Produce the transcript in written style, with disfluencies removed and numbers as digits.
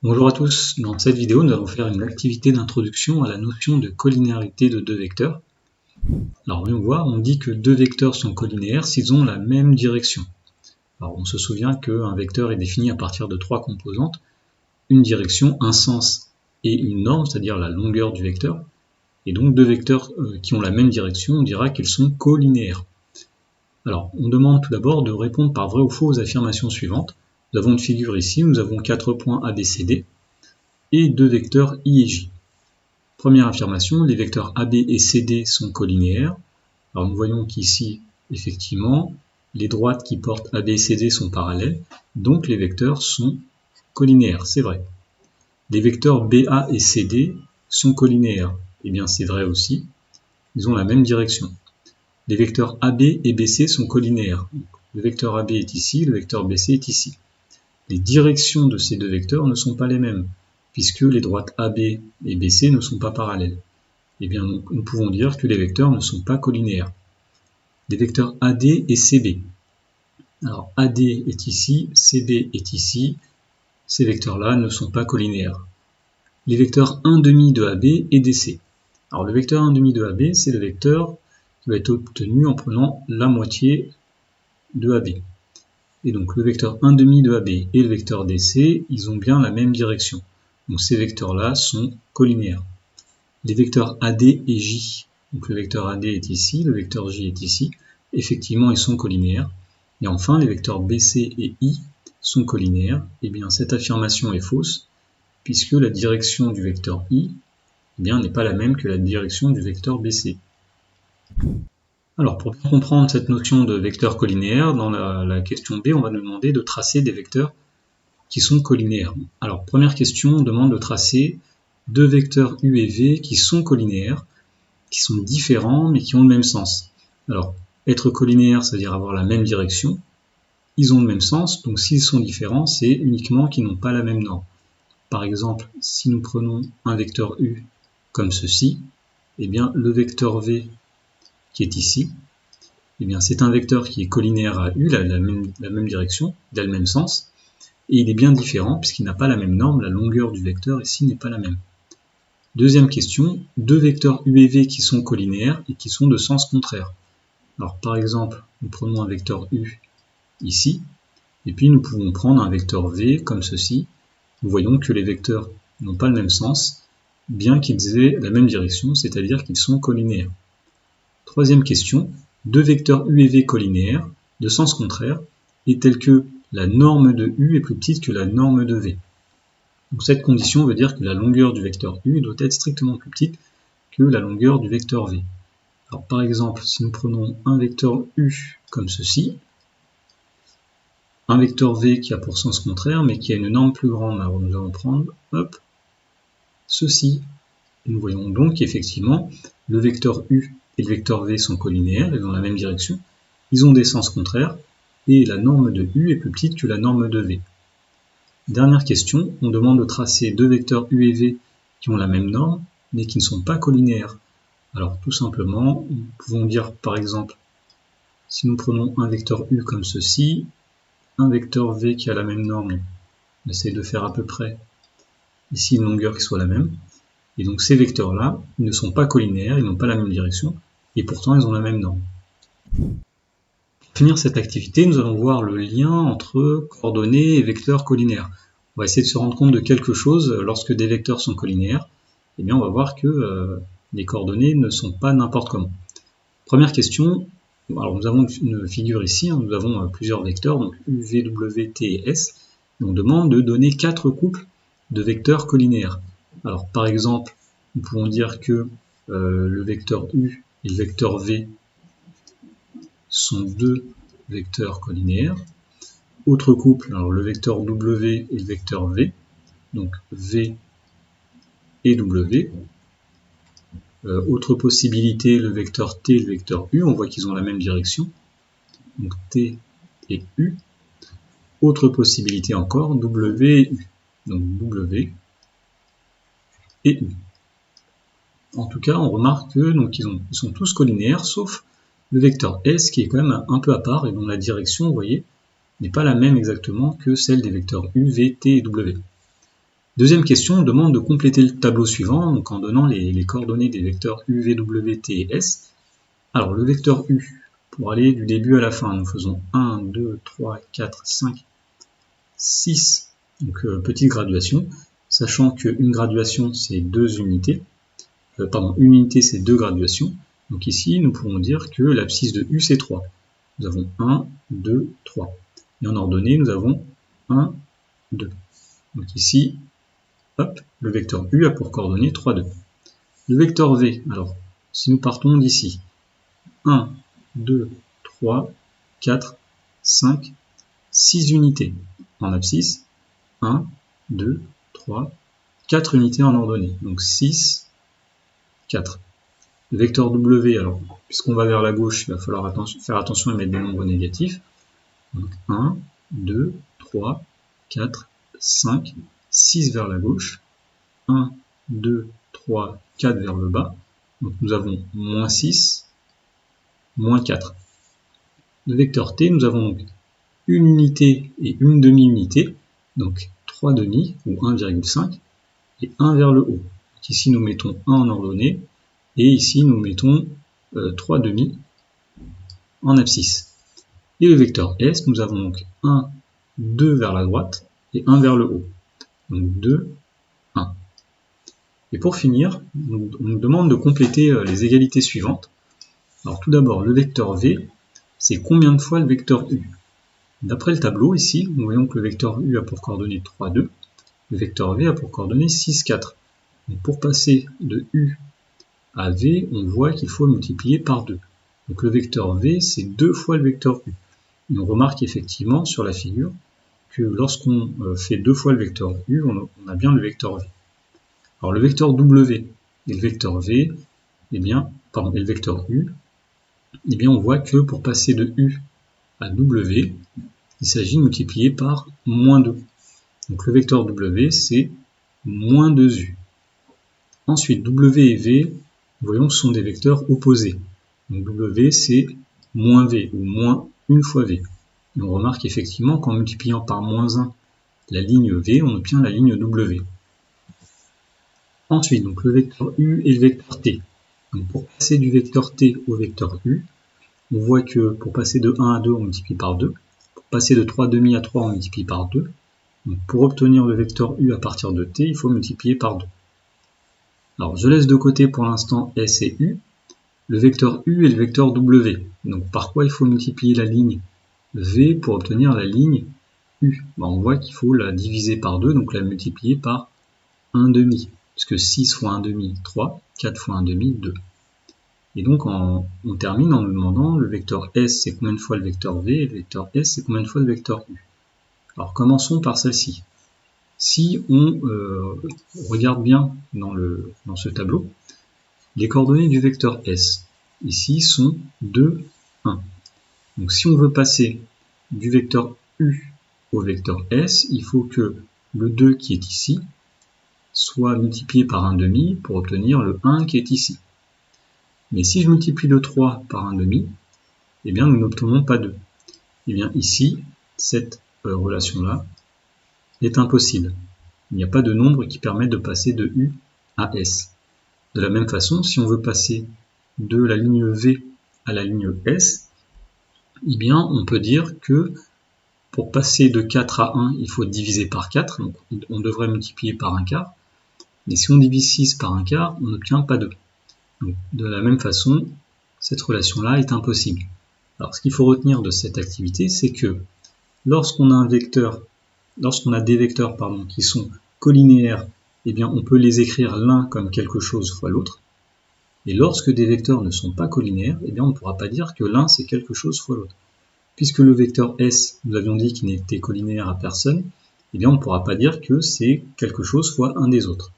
Bonjour à tous, dans cette vidéo nous allons faire une activité d'introduction à la notion de collinéarité de deux vecteurs. Alors voyons voir, on dit que deux vecteurs sont collinéaires s'ils ont la même direction. Alors on se souvient qu'un vecteur est défini à partir de trois composantes, une direction, un sens et une norme, c'est-à-dire la longueur du vecteur. Et donc deux vecteurs qui ont la même direction, on dira qu'ils sont collinéaires. Alors on demande tout d'abord de répondre par vrai ou faux aux affirmations suivantes. Nous avons une figure ici, nous avons 4 points ABCD et deux vecteurs I et J. Première affirmation, les vecteurs AB et CD sont collinéaires. Alors nous voyons qu'ici, effectivement, les droites qui portent AB et CD sont parallèles, donc les vecteurs sont collinéaires, c'est vrai. Les vecteurs BA et CD sont collinéaires, eh bien c'est vrai aussi, ils ont la même direction. Les vecteurs AB et BC sont collinéaires. Donc, le vecteur AB est ici, le vecteur BC est ici. Les directions de ces deux vecteurs ne sont pas les mêmes, puisque les droites AB et BC ne sont pas parallèles. Eh bien, nous pouvons dire que les vecteurs ne sont pas collinéaires. Les vecteurs AD et CB. Alors, AD est ici, CB est ici. Ces vecteurs-là ne sont pas collinéaires. Les vecteurs 1,5 de AB et DC. Alors, le vecteur 1,5 de AB, c'est le vecteur qui va être obtenu en prenant la moitié de AB. Et donc, le vecteur 1,5 de AB et le vecteur DC, ils ont bien la même direction. Donc, ces vecteurs-là sont collinéaires. Les vecteurs AD et J, donc le vecteur AD est ici, le vecteur J est ici, effectivement ils sont collinéaires. Et enfin les vecteurs BC et I sont collinéaires. Et bien cette affirmation est fausse, puisque la direction du vecteur I n'est pas la même que la direction du vecteur BC. Alors pour bien comprendre cette notion de vecteur collinéaire, dans la question B, on va nous demander de tracer des vecteurs qui sont collinéaires. Alors première question, on demande de tracer deux vecteurs U et V qui sont collinéaires, qui sont différents mais qui ont le même sens. Alors, être collinéaire, c'est-à-dire avoir la même direction, ils ont le même sens, donc s'ils sont différents, c'est uniquement qu'ils n'ont pas la même norme. Par exemple, si nous prenons un vecteur U comme ceci, eh bien le vecteur V qui est ici, eh bien c'est un vecteur qui est collinéaire à U, la même direction, il a le même sens, et il est bien différent puisqu'il n'a pas la même norme, la longueur du vecteur ici n'est pas la même. Deuxième question, deux vecteurs U et V qui sont collinéaires et qui sont de sens contraire. Alors par exemple, nous prenons un vecteur U ici, et puis nous pouvons prendre un vecteur V comme ceci. Nous voyons que les vecteurs n'ont pas le même sens, bien qu'ils aient la même direction, c'est-à-dire qu'ils sont collinéaires. Troisième question, deux vecteurs U et V collinéaires, de sens contraire, et tels que la norme de U est plus petite que la norme de V. Donc cette condition veut dire que la longueur du vecteur U doit être strictement plus petite que la longueur du vecteur V. Alors par exemple, si nous prenons un vecteur U comme ceci, un vecteur V qui a pour sens contraire, mais qui a une norme plus grande, alors nous allons prendre, ceci. Et nous voyons donc qu'effectivement, le vecteur U et le vecteur V sont collinéaires, ils ont la même direction, ils ont des sens contraires, et la norme de U est plus petite que la norme de V. Dernière question, on demande de tracer deux vecteurs U et V qui ont la même norme, mais qui ne sont pas collinéaires. Alors tout simplement, nous pouvons dire par exemple, si nous prenons un vecteur U comme ceci, un vecteur V qui a la même norme, on essaie de faire à peu près ici une longueur qui soit la même, et donc ces vecteurs-là, ils ne sont pas collinéaires, ils n'ont pas la même direction, et pourtant ils ont la même norme. Pour finir cette activité, nous allons voir le lien entre coordonnées et vecteurs collinaires. On va essayer de se rendre compte de quelque chose lorsque des vecteurs sont collinaires. Eh bien, on va voir que les coordonnées ne sont pas n'importe comment. Première question, alors nous avons une figure ici, nous avons plusieurs vecteurs, donc U, V, W, T et S, et on demande de donner 4 couples de vecteurs collinaires. Alors par exemple, nous pouvons dire que le vecteur U et le vecteur V sont deux vecteurs collinaires. Autre couple, alors le vecteur W et le vecteur V, donc V et W. Autre possibilité, le vecteur T et le vecteur U, on voit qu'ils ont la même direction, donc T et U. Autre possibilité encore, W et U, donc W et U. En tout cas, on remarque que ils sont tous collinaires, sauf le vecteur S qui est quand même un peu à part et dont la direction, vous voyez, n'est pas la même exactement que celle des vecteurs U, V, T et W. Deuxième question, on demande de compléter le tableau suivant donc en donnant les coordonnées des vecteurs U, V, W, T et S. Alors le vecteur U, pour aller du début à la fin, nous faisons 1, 2, 3, 4, 5, 6, donc petite graduation, sachant qu'une graduation c'est 2 unités, une unité c'est 2 graduations, donc ici nous pourrons dire que l'abscisse de U c'est 3. Nous avons 1, 2, 3. Et en ordonnée, nous avons 1, 2. Donc ici, hop, le vecteur U a pour coordonnée 3, 2. Le vecteur V, alors, si nous partons d'ici, 1, 2, 3, 4, 5, 6 unités en abscisse, 1, 2, 3, 4 unités en ordonnée, donc 6, 4. Le vecteur W, alors, puisqu'on va vers la gauche, il va falloir faire attention à mettre des nombres négatifs. Donc 1, 2, 3, 4, 5, 6 vers la gauche, 1, 2, 3, 4 vers le bas. Donc nous avons moins 6, moins 4. Le vecteur T, nous avons donc une unité et une demi-unité, donc 3 demi ou 1,5 et 1 vers le haut. Donc ici nous mettons 1 en ordonnée et ici nous mettons 3 demi en abscisse. Et le vecteur S, nous avons donc 1, 2 vers la droite et 1 vers le haut. Donc 2, 1. Et pour finir, on nous demande de compléter les égalités suivantes. Alors tout d'abord, le vecteur V, c'est combien de fois le vecteur U? D'après le tableau, ici, nous voyons que le vecteur U a pour coordonnée 3, 2. Le vecteur V a pour coordonnée 6, 4. Donc pour passer de U à V, on voit qu'il faut multiplier par 2. Donc le vecteur V, c'est 2 fois le vecteur U. Et on remarque effectivement sur la figure que lorsqu'on fait 2 fois le vecteur U, on a bien le vecteur V. Alors le vecteur W et le vecteur V, et le vecteur U, on voit que pour passer de U à W, il s'agit de multiplier par moins 2. Donc le vecteur W, c'est moins 2U. Ensuite, W et V, voyons, ce sont des vecteurs opposés. Donc W, c'est moins V, ou moins 1 fois V. Et on remarque effectivement qu'en multipliant par moins 1 la ligne V, on obtient la ligne W. Ensuite, donc le vecteur U et le vecteur T. Donc pour passer du vecteur T au vecteur U, on voit que pour passer de 1 à 2, on multiplie par 2. Pour passer de 3 demi à 3, on multiplie par 2. Donc pour obtenir le vecteur U à partir de T, il faut multiplier par 2. Alors je laisse de côté pour l'instant S et U, le vecteur U et le vecteur W. Donc par quoi il faut multiplier la ligne V pour obtenir la ligne U? On voit qu'il faut la diviser par 2, donc la multiplier par 1 demi, puisque 6 fois 1 demi, 3, 4 fois 1 demi, 2. Et donc on termine en nous demandant le vecteur S c'est combien de fois le vecteur V et le vecteur S c'est combien de fois le vecteur U. Alors commençons par celle-ci. Si on regarde bien dans ce tableau, les coordonnées du vecteur S, ici, sont 2, 1. Donc si on veut passer du vecteur U au vecteur S, il faut que le 2 qui est ici soit multiplié par 1 demi pour obtenir le 1 qui est ici. Mais si je multiplie le 3 par 1 demi, eh bien nous n'obtenons pas 2. Eh bien ici, cette relation-là est impossible. Il n'y a pas de nombre qui permette de passer de U à S. De la même façon, si on veut passer de la ligne V à la ligne S, eh bien on peut dire que pour passer de 4 à 1, il faut diviser par 4, donc on devrait multiplier par un quart. Mais si on divise 6 par un quart, on n'obtient pas 2. Donc, de la même façon, cette relation-là est impossible. Alors ce qu'il faut retenir de cette activité, c'est que lorsqu'on a des vecteurs qui sont collinéaires, eh bien on peut les écrire l'un comme quelque chose fois l'autre. Et lorsque des vecteurs ne sont pas collinéaires, eh bien on ne pourra pas dire que l'un c'est quelque chose fois l'autre. Puisque le vecteur S, nous avions dit qu'il n'était collinéaire à personne, eh bien on ne pourra pas dire que c'est quelque chose fois un des autres.